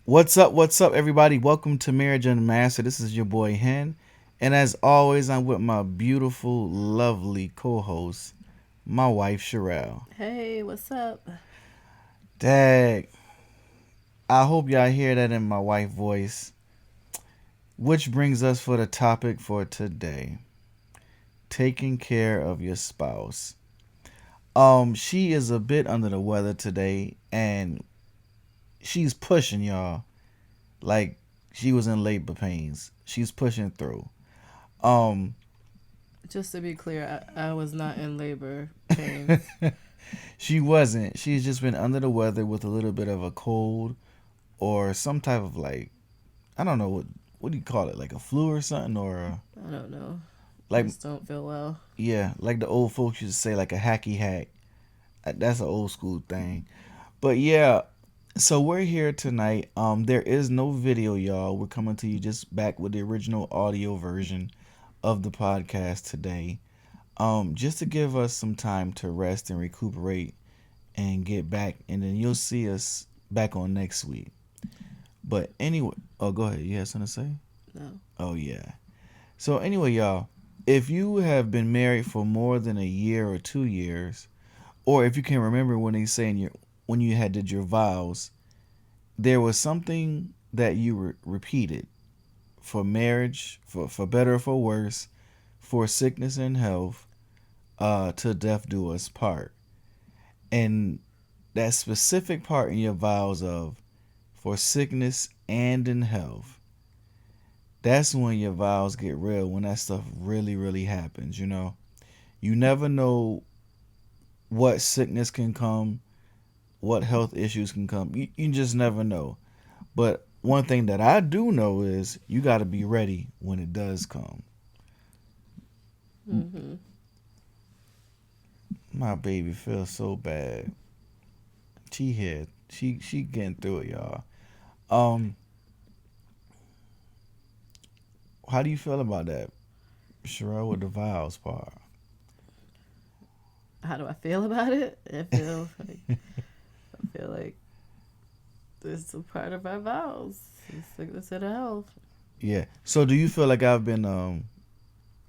What's up, everybody? Welcome to Marriage Unmastered. This is your boy Hen, and as always, I'm with my beautiful, lovely co-host, my wife Shireal. Hey, what's up? Dag, I hope y'all hear that in my wife voice. Which brings us for the topic for today: taking care of your spouse. She is a bit under the weather today, and she's pushing y'all like she was in labor pains. She's pushing through. Um, Just to be clear, I was not in labor pains. She wasn't. She's just been under the weather with a little bit of a cold or some type of like I don't know what do you call it, like a flu or something, or I don't know. like Just don't feel well. yeah, like the old folks used to say, like a hacky hack. That's an old school thing. But yeah, so we're here tonight. There is no video, y'all. We're coming to you just back with the original audio version of the podcast today. Just to give us some time to rest and recuperate and get back, and then you'll see us back on next week. But anyway, oh, go ahead. You had something to say? No. Oh, yeah. So, anyway, y'all, if you have been married for more than a year or 2 years, or if you can remember when they say when you had did your vows, there was something that you repeated for marriage, for better or for worse, for sickness and health, to death do us part. And that specific part in your vows of for sickness and in health, that's when your vows get real, when that stuff really, really happens, you know? You never know what sickness can come, what health issues can come. You just never know. But one thing that I do know is you got to be ready when it does come. Mm-hmm. My baby feels so bad. She here. She getting through it, y'all. Um, how do you feel about that, Sherelle, with the vows part? How do I feel about it? I feel like this is a part of our vows. Sickness and health. Yeah. So do you feel like I've been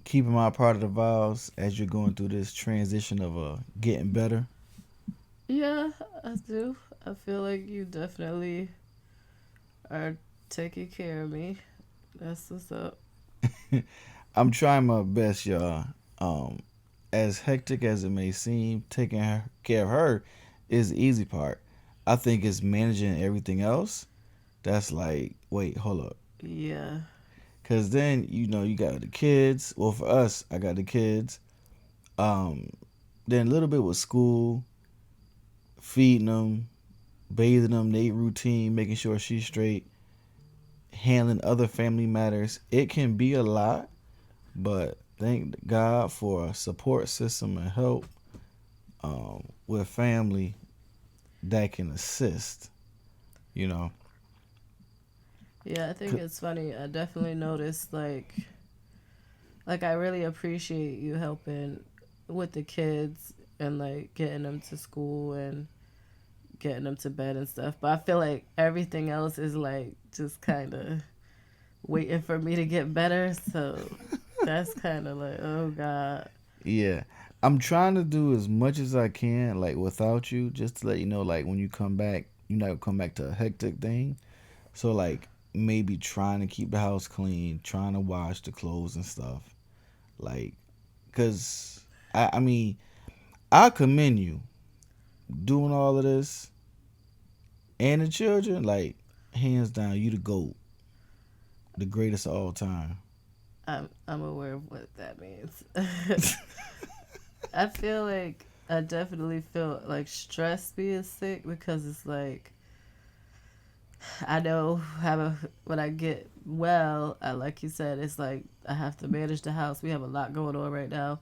keeping my part of the vows as you're going through this transition of getting better? Yeah, I do. I feel like you definitely are taking care of me. That's what's up. I'm trying my best, y'all. Um, as hectic as it may seem, taking care of her is the easy part. I think it's managing everything else. That's like, wait, hold up. Yeah. Cause then you got the kids. Well, for us, I got the kids. Um, then a little bit with school, feeding them, bathing them, they routine, making sure she's straight, handling other family matters. It can be a lot, but thank God for a support system and help with family that can assist. You know, Yeah, I think it's funny. I definitely noticed like I really appreciate you helping with the kids and like getting them to school and getting them to bed and stuff. But I feel like everything else is like just kind of waiting for me to get better. So that's kind of like, oh God. yeah. I'm trying to do as much as I can, like without you, just to let you know, like when you come back, you're not gonna come back to a hectic thing. So like maybe trying to keep the house clean, trying to wash the clothes and stuff. Like, cause I mean, I commend you doing all of this and the children. Like, hands down, you the goat, the greatest of all time. I'm aware of what that means. I feel like I definitely feel like stressed being sick because it's like I know when I get well, like you said, it's like I have to manage the house. We have a lot going on right now,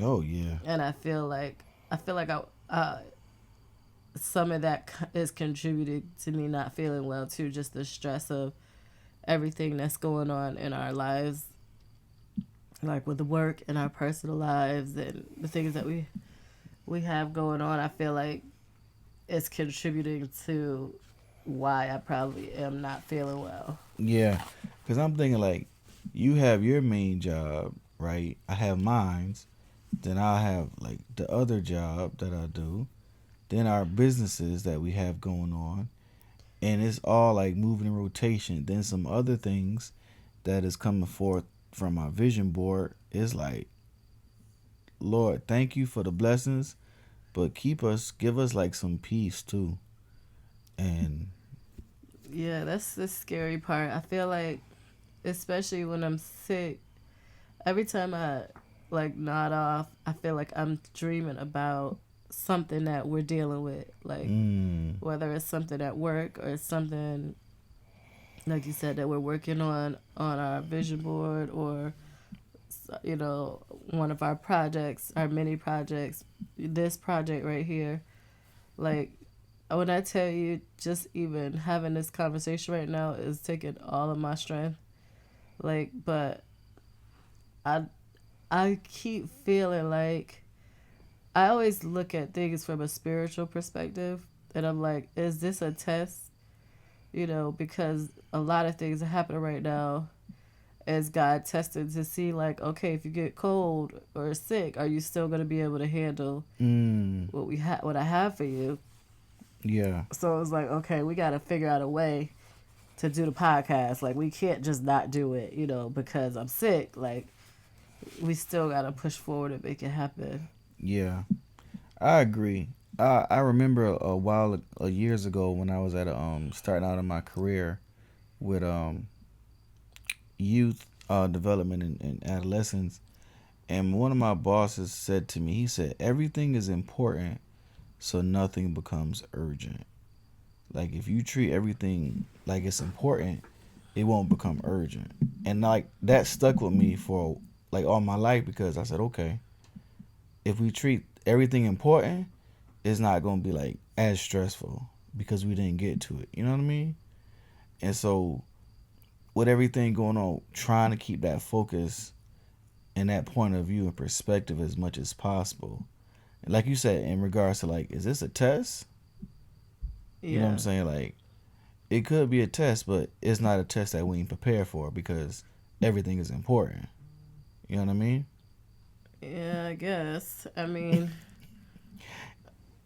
Oh yeah, and I feel like some of that is contributing to me not feeling well too. Just the stress of everything that's going on in our lives, like with the work and our personal lives and the things that we have going on. I feel like it's contributing to why I probably am not feeling well. Yeah, because I'm thinking like you have your main job, right? I have mine's. Then I have like the other job that I do. Then our businesses that we have going on, and it's all like moving in rotation. Then some other things that is coming forth from our vision board is like, Lord, thank you for the blessings, but give us like some peace too. And Yeah, that's the scary part. I feel like, especially when I'm sick, every time I like nod off, I feel like I'm dreaming about something that we're dealing with, like mm, whether it's something at work or it's something like you said that we're working on our vision board, or you know, one of our projects, our mini projects, this project right here. Like when I tell you, just even having this conversation right now is taking all of my strength. Like, but I I keep feeling like I always look at things from a spiritual perspective, and I'm like, is this a test? You know, because a lot of things are happening right now as God tested to see, like, okay, if you get cold or sick, are you still going to be able to handle mm, what I have for you? yeah, So it was like, okay, we got to figure out a way to do the podcast. Like, we can't just not do it, you know, because I'm sick. Like, we still got to push forward and make it happen. yeah, I agree. I remember a while years ago when I was at starting out in my career with youth development and adolescence. And one of my bosses said to me, he said, everything is important, so nothing becomes urgent. Like, if you treat everything like it's important, it won't become urgent. And like, that stuck with me for like all my life because I said, okay, if we treat everything important, it's not going to be like as stressful because we didn't get to it. You know what I mean? And so, with everything going on, trying to keep that focus and that point of view and perspective as much as possible. And like you said, in regards to like, is this a test? You know what I'm Yeah. saying? Like, it could be a test, but it's not a test that we ain't prepared for because everything is important. You know what I mean? Yeah, I guess. I mean,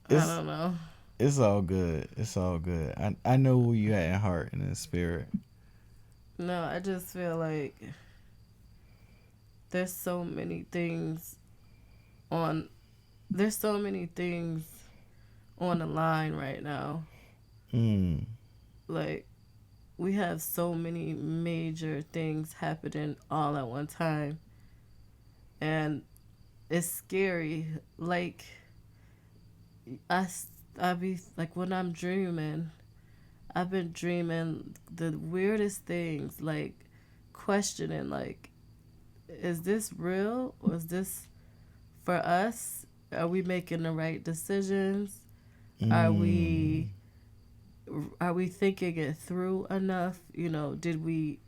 I It's don't know. it's all good. It's all good. I know where you at in heart and in spirit. No, I just feel like there's so many things on there's so many things on the line right now. Mm. Like we have so many major things happening all at one time, and it's scary. Like I I be like when I'm dreaming, I've been dreaming the weirdest things, like questioning like, is this real or is this for us? Are we making the right decisions? Are Mm. we are we thinking it through enough? You know, did we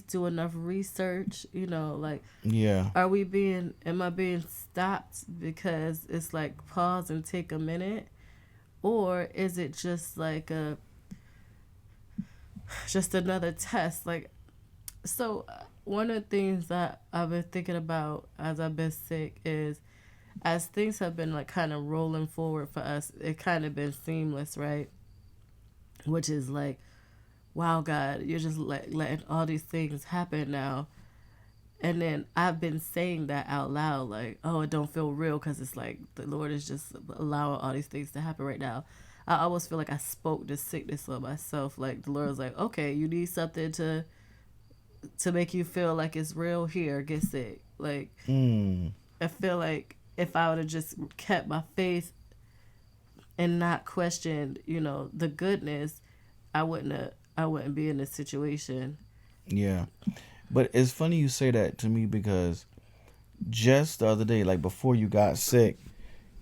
do enough research? You know, like Yeah. am I being stopped because it's like pause and take a minute? Or is it just like just another test? Like, so one of the things that I've been thinking about as I've been sick is as things have been like kind of rolling forward for us, it kind of been seamless, right? Which is like, wow, God, you're just letting all these things happen now. And then I've been saying that out loud, like, oh, it don't feel real because it's like the Lord is just allowing all these things to happen right now. I almost feel like I spoke this sickness on myself. Like the Lord was like, okay, you need something to make you feel like it's real. Here, get sick. Like Mm. I feel like if I would have just kept my faith and not questioned, you know, the goodness, I wouldn't be in this situation. Yeah. But it's funny you say that to me because just the other day, like before you got sick,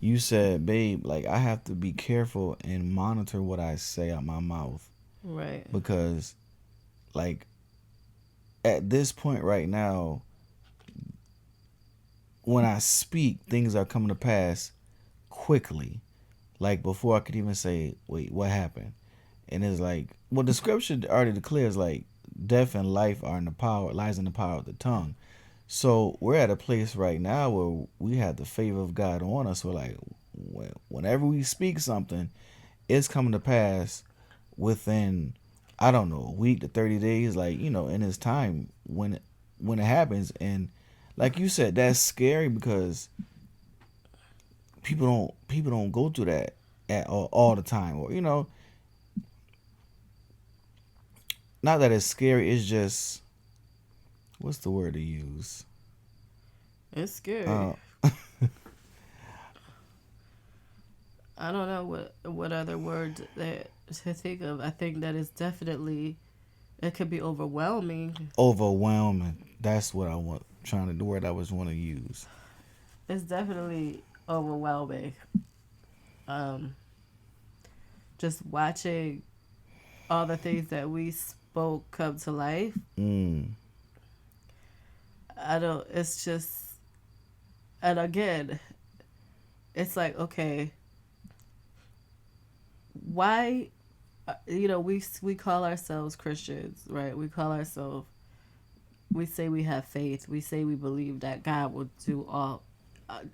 you said, babe, like I have to be careful and monitor what I say out my mouth Right. because like at this point right now, when I speak, things are coming to pass quickly. Like before I could even say, wait, what happened? And it's like, well, the scripture already declares like death and life are in the power, lies in the power of the tongue. So we're at a place right now where we have the favor of God on us. We're like, whenever we speak something, it's coming to pass within, I don't know, a week to 30 days. Like in His time when it happens. And like you said, that's scary because people don't go through that at all the time, or not that it's scary. It's just, what's the word to use? It's scary. Uh, I don't know what other word that to think of. I think that is definitely it could be overwhelming. Overwhelming. That's what I want. Trying to the word I was want to use. It's definitely overwhelming. Um, just watching all the things that we spoke come to life. Mm. I don't. It's just, and again, it's like okay, why? We call ourselves Christians, right? We call ourselves. We say we have faith. We say we believe that God will do all,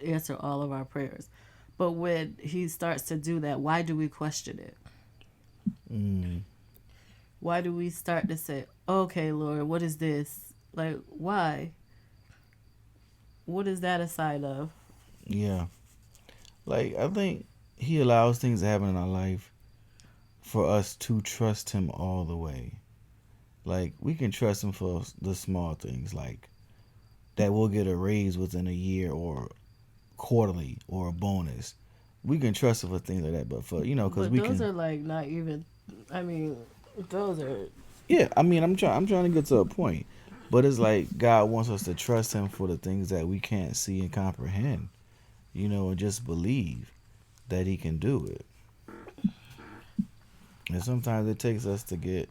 answer all of our prayers. But when He starts to do that, why do we question it? Mm. Why do we start to say, "Okay, Lord, what is this?" Like, why? What is that a sign of? Yeah. Like I think He allows things to happen in our life for us to trust Him all the way. Like we can trust Him for the small things, like that we'll get a raise within a year or quarterly or a bonus. We can trust Him for things like that, but for because But we those can. are like not even. I mean, those are. Yeah, I mean, I'm trying to get to a point, but it's like God wants us to trust Him for the things that we can't see and comprehend, and just believe that He can do it. And sometimes it takes us to get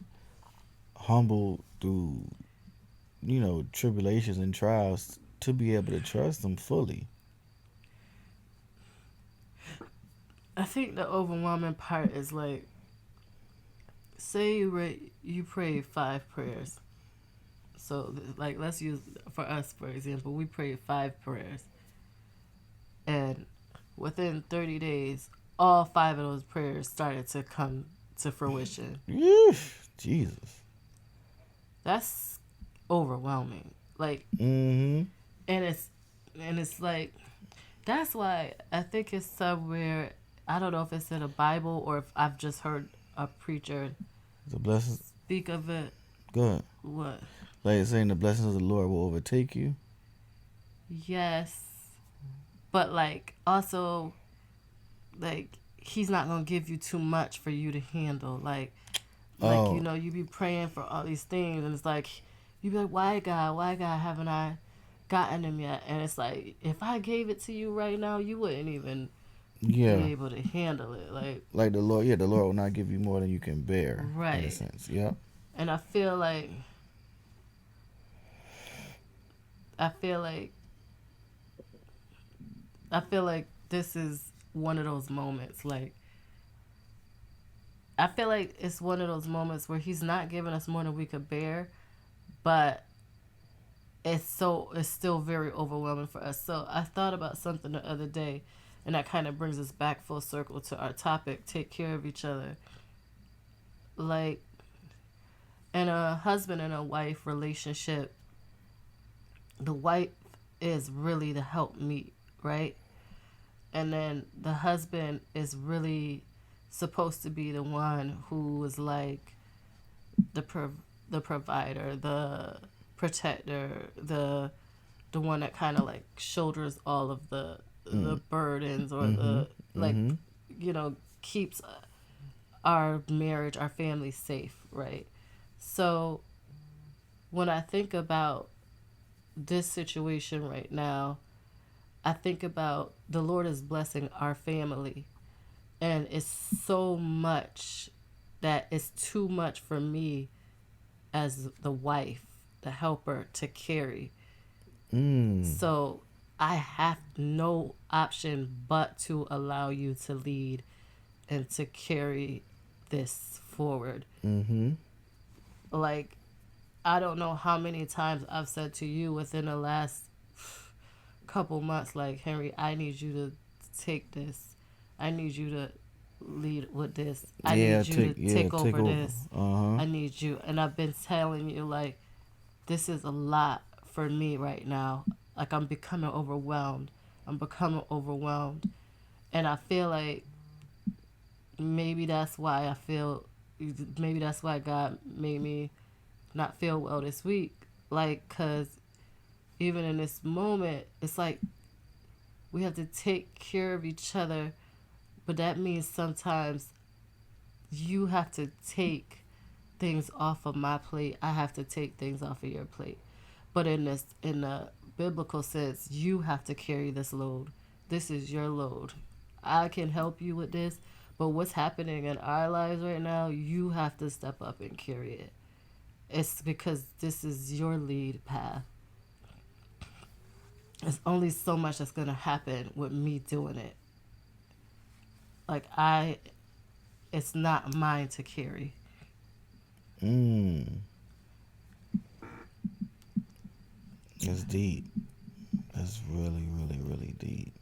humbled through, tribulations and trials to be able to trust Him fully. I think the overwhelming part is like, say you pray 5 prayers. So like, let's use for us for example, we prayed 5 prayers, and within 30 days, all 5 of those prayers started to come to fruition. Yeesh, Jesus. That's overwhelming. Like, Mm-hmm. and it's like that's why I think it's somewhere. I don't know if it's in a Bible or if I've just heard a preacher The blessings, speak of it. good. What? Like it's saying, the blessings of the Lord will overtake you. Yes, but like also like He's not gonna give you too much for you to handle. Like Oh, you be praying for all these things, and it's like you be like, why God haven't I gotten them yet? And it's like if I gave it to you right now, you wouldn't even be yeah. able to handle it. Like, Like the Lord, yeah, the Lord will not give you more than you can bear, in a right. sense. Yep. And I feel like I feel like this is one of those moments. Like, I feel like it's one of those moments where He's not giving us more than we could bear, but it's still very overwhelming for us. So I thought about something the other day, and that kind of brings us back full circle to our topic: take care of each other. Like, in a husband and a wife relationship, the wife is really the helpmeet, right? And then the husband is really supposed to be the one who is like the the provider, the protector, the one that kind of like shoulders all of the Mm. burdens, or Mm-hmm. the like, Mm-hmm. keeps our marriage, our family safe, right? So when I think about this situation right now, I think about the Lord is blessing our family, and it's so much that it's too much for me as the wife, the helper, to carry. Mm. So I have no option but to allow you to lead and to carry this forward. Mm-hmm. Like, I don't know how many times I've said to you within the last couple months, like, Henry, I need you to take this. I need you to lead with this. I Yeah, need you to yeah, take take over over. this. Uh-huh. I need you. And I've been telling you, like, this is a lot for me right now. Like, I'm becoming overwhelmed. I'm becoming overwhelmed. And I feel like maybe that's why maybe that's why God made me not feel well this week. Like, because even in this moment, it's like we have to take care of each other, but that means sometimes you have to take things off of my plate. I have to take things off of your plate. But in the biblical sense, you have to carry this load. This is your load. I can help you with this, but what's happening in our lives right now, you have to step up and carry it. It's because this is your lead path. There's only so much that's gonna happen with me doing it. Like, it's not mine to carry. Mm. That's deep. That's really, really, really deep.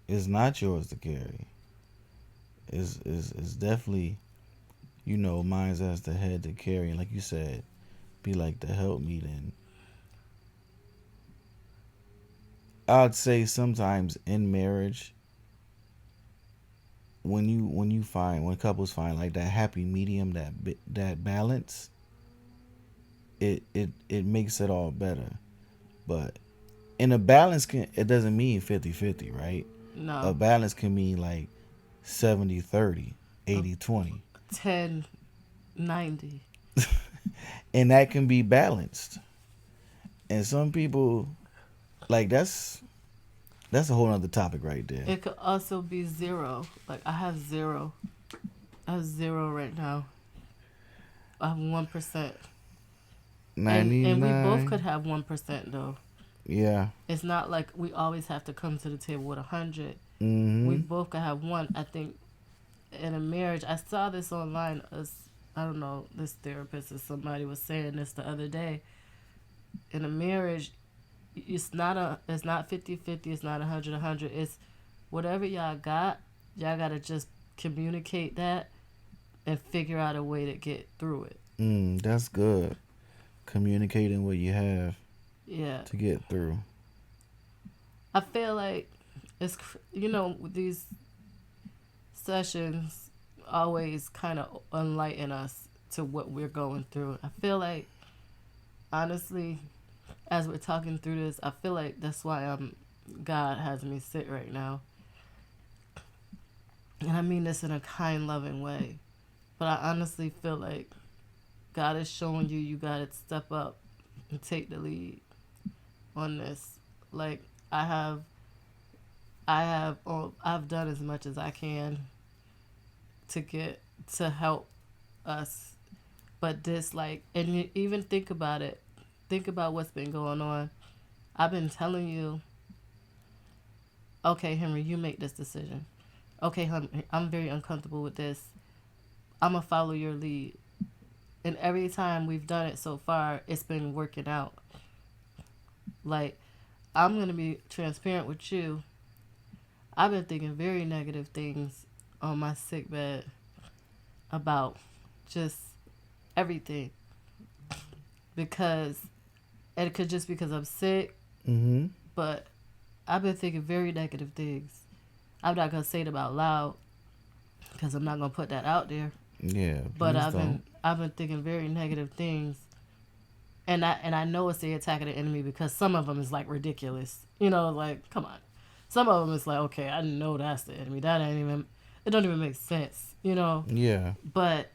It's not yours to carry. It's definitely, mine's as the head to carry. And like you said, be like the help me. Then I'd say sometimes in marriage, when couples find like that happy medium, that balance, it makes it all better. But in a balance, it doesn't mean 50-50, right? A No. balance can mean like 70-30, A 80-20, 1090. and that can be balanced. And some people, like, that's a whole other topic right there. It could also be zero. Like, I have zero. I have zero right now. I have 1%. And we both could 99. have 1% though. Yeah. It's not like we always have to come to the table with 100. We Mm-hmm. both could have one. I think in a marriage, I saw this online. I don't know, this therapist or somebody was saying this the other day. In a marriage, it's not 50-50. It's not 100-100. It's whatever y'all got. Y'all gotta just communicate that and figure out a way to get through it. That's good. Communicating what you have Yeah, to get through. I feel like these sessions always kind of enlighten us to what we're going through. I feel like, honestly, as we're talking through this, I feel like that's why God has me sit right now. And I mean this in a kind, loving way. But I honestly feel like God is showing you gotta step up and take the lead on this. Like, I have I've done as much as I can to get to help us. But this, like, and you even think about it. Think about what's been going on. I've been telling you, okay, Henry, you make this decision. Okay, Henry, I'm very uncomfortable with this. I'm gonna follow your lead. And every time we've done it so far, it's been working out. Like, I'm gonna be transparent with you. I've been thinking very negative things on my sick bed about just everything, because and it could just because I'm sick, Mm-hmm. but I've been thinking very negative things. I'm not gonna say it out loud because I'm not gonna put that out there. Yeah, But please don't. I've been thinking very negative things, and I know it's the attack of the enemy because some of them is like ridiculous. Like, come on. Some of them is like, okay, I know that's the enemy. That ain't even. It don't even make sense. Yeah. But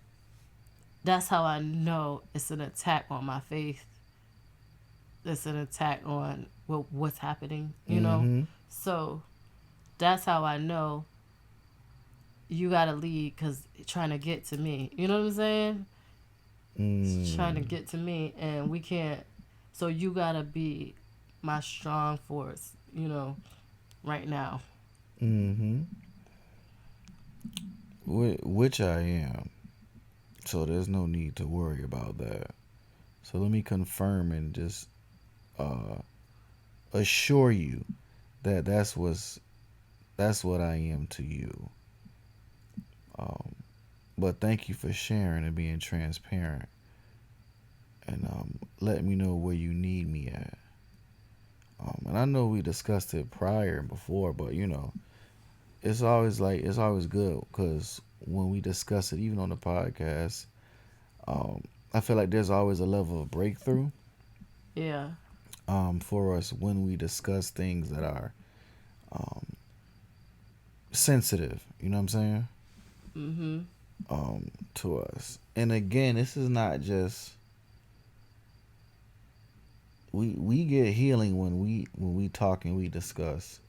that's how I know it's an attack on my faith. It's an attack on what's happening. Mm-hmm. So that's how I know you gotta lead because trying to get to me. You know what I'm saying? It's trying to Mm. get to me, and we can't. So you gotta be. my strong force, right now. Mm-hmm. Which I am. So there's no need to worry about that. So let me confirm and just uh, assure you that that's what I am to you. Um, but thank you for sharing and being transparent and letting me know where you need me at. And I know we discussed it prior and before, but it's always good because when we discuss it, even on the podcast, um, I feel like there's always a level of breakthrough Yeah. for us when we discuss things that are um, sensitive. You know what I'm saying? Mhm. To us. And again, this is not just we get healing when we talk and we discuss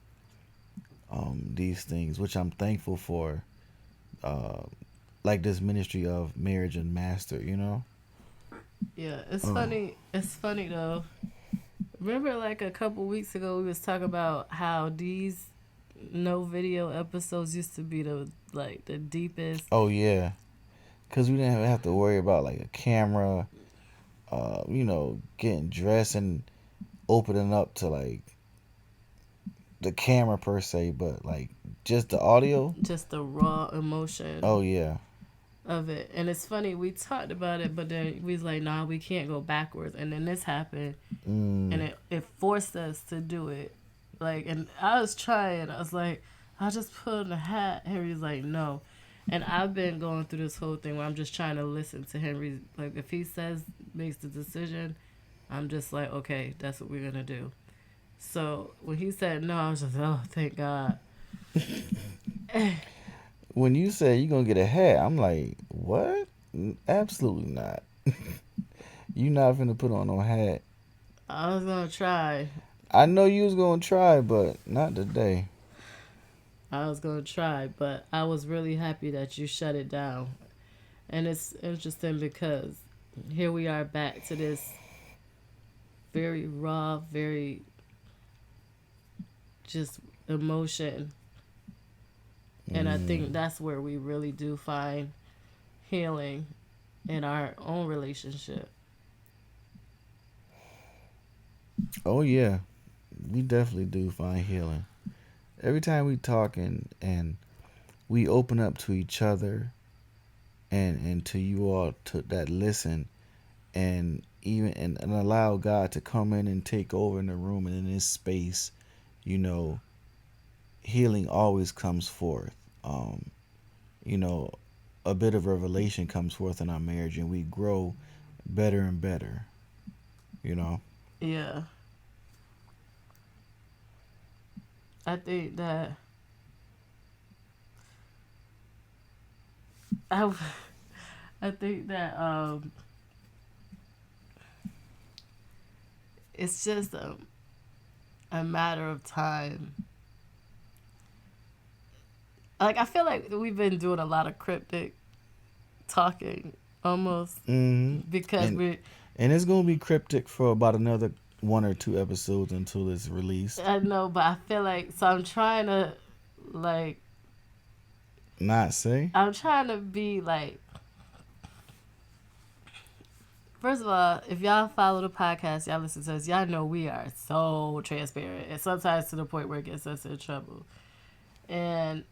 these things, which I'm thankful for. Uh, like this ministry of marriage and master. Yeah. It's Oh, funny. It's funny though. Remember, like a couple weeks ago, we was talking about how these no video episodes used to be the deepest. oh yeah, because we didn't have to worry about like a camera, getting dressed and opening up to like the camera per se, but like just the audio. Just the raw emotion Oh yeah. of it. And it's funny, we talked about it, but then we was like, nah, we can't go backwards. And then this happened, and Mm, it forced us to do it. Like, and I was trying. I was like, I'll just put on a hat. Henry's like, no. And I've been going through this whole thing where I'm just trying to listen to Henry. Like, if he says, makes the decision, I'm just like, okay, that's what we're going to do. So when he said no, I was just, oh, thank God. when you say you're gonna get a hat, I'm like, what? Absolutely not. You not finna put on no hat. I was going to try. I know you was gonna try, but not today. I was going to try, but I was really happy that you shut it down. And it's interesting because here we are back to this very raw, very just emotion. And I think Mm. that's where we really do find healing in our own relationship. Oh yeah, we definitely do find healing every time we talk and we open up to each other and to you all to that listen and even and allow God to come in and take over in the room and in this space. You know, healing always comes forth. Um, you know, a bit of revelation comes forth in our marriage, and we grow better and better. You know. Yeah. I think that I, I think that it's just a matter of time. Like I feel like we've been doing a lot of cryptic talking almost Hmm. because And and it's gonna be cryptic for about another one or two episodes until it's released. I know, but I feel like so I'm trying to like Not say. I'm trying to be like first of all, if y'all follow the podcast, y'all listen to us, y'all know we are so transparent and sometimes to the point where it gets us in trouble. And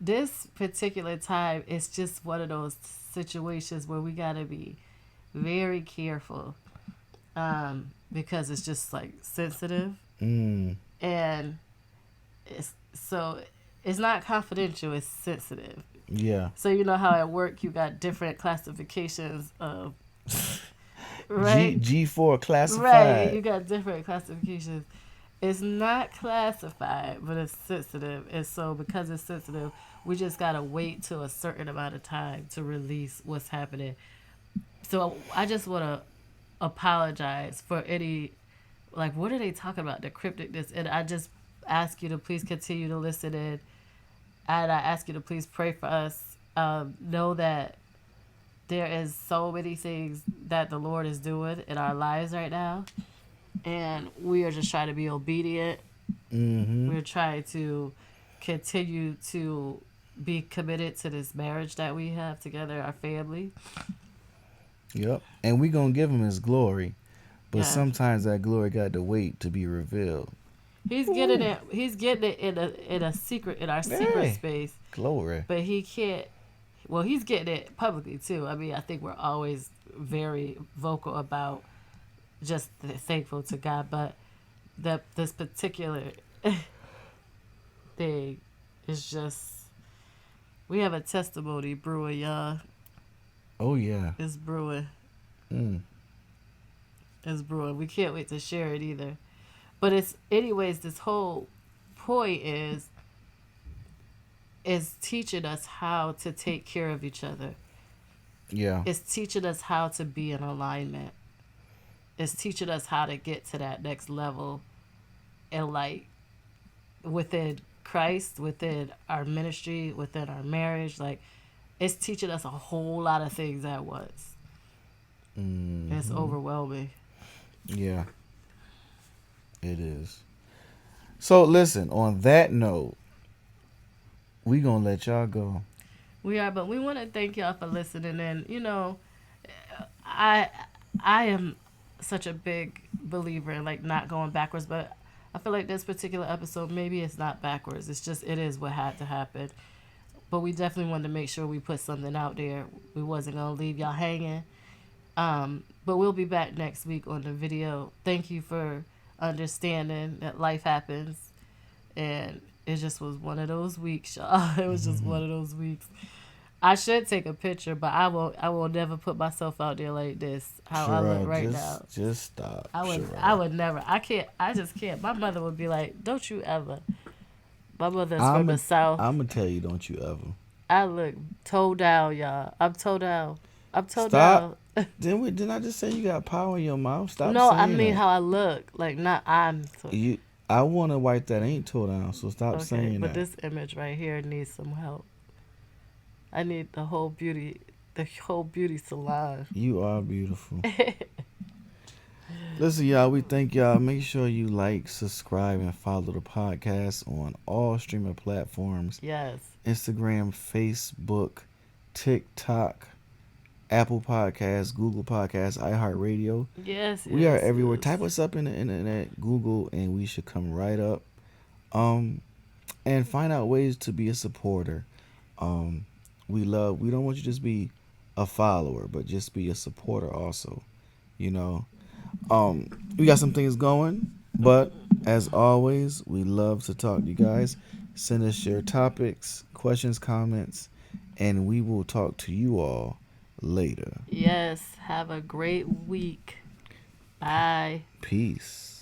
this particular time is just one of those situations where we gotta be very careful because it's just like sensitive Mm. and it's not confidential, it's sensitive. Yeah. So you know how at work you got different classifications of G right. G4 Right, classified. you got different classifications. It's not classified, but it's sensitive. And so because it's sensitive, we just gotta wait till a certain amount of time to release what's happening. So I just wanna apologize for any like what are they talking about? The crypticness, and I just ask you to please continue to listen in, and I ask you to please pray for us. Know that there is so many things that the Lord is doing in our lives right now, and we are just trying to be obedient. Mm-hmm. We're trying to continue to be committed to this marriage that we have together, our family. Yep. And we gonna give him his glory, but Yeah, sometimes that glory got to wait to be revealed. he's getting Ooh. it. He's getting it in a secret, in our secret Hey, space, glory. but he can't. Well, he's getting it publicly too. I mean, I think we're always very vocal about just thankful to God, but this particular thing is just, we have a testimony brewing, y'all. Oh yeah. It's brewing. Mm. It's brewing. We can't wait to share it either. But it's anyways. This whole point is teaching us how to take care of each other. Yeah. It's teaching us how to be in alignment. It's teaching us how to get to that next level, and like within Christ, within our ministry, within our marriage. Like, it's teaching us a whole lot of things at once. It's Mm-hmm. overwhelming. Yeah, it is. So listen, on that note, we gonna let y'all go. We are, but we want to thank y'all for listening. And I I am such a big believer in like not going backwards, but I feel like this particular episode, maybe it's not backwards. It's just, it is what had to happen. But we definitely wanted to make sure we put something out there. We wasn't gonna leave y'all hanging. But we'll be back next week on the video. Thank you for understanding that life happens, and it just was one of those weeks, y'all. It was just Mm-hmm. one of those weeks. I should take a picture, but I won't. I will never put myself out there like this. How I look Sherrod, right now. just stop, I would. I Sherrod. would never. I can't. I just can't. My mother would be like, "Don't you ever." My mother's from I'm the a, south. I'm gonna tell you, don't you ever I look toe down, y'all. I'm toe down. I'm toe stop. down. Didn't I just say you got power in your mouth? Stop No, I saying mean that. how I look. Like, not I'm. You, I want a wife that ain't tore down, so stop Okay, saying but that. this image right here needs some help. I need the whole beauty salon. You are beautiful. Listen, y'all, we thank y'all. Make sure you like, subscribe, and follow the podcast on all streaming platforms: Yes. Instagram, Facebook, TikTok, Apple Podcasts, Google Podcasts, iHeartRadio. Yes, We are yes, everywhere. yes. Type us up in the internet, Google, and we should come right up. Um, and find out ways to be a supporter. Um, we don't want you to just be a follower, but just be a supporter also. You know, we got some things going, but as always, we love to talk to you guys. Send us your topics, questions, comments, and we will talk to you all later. Yes. Have a great week. Bye. Peace.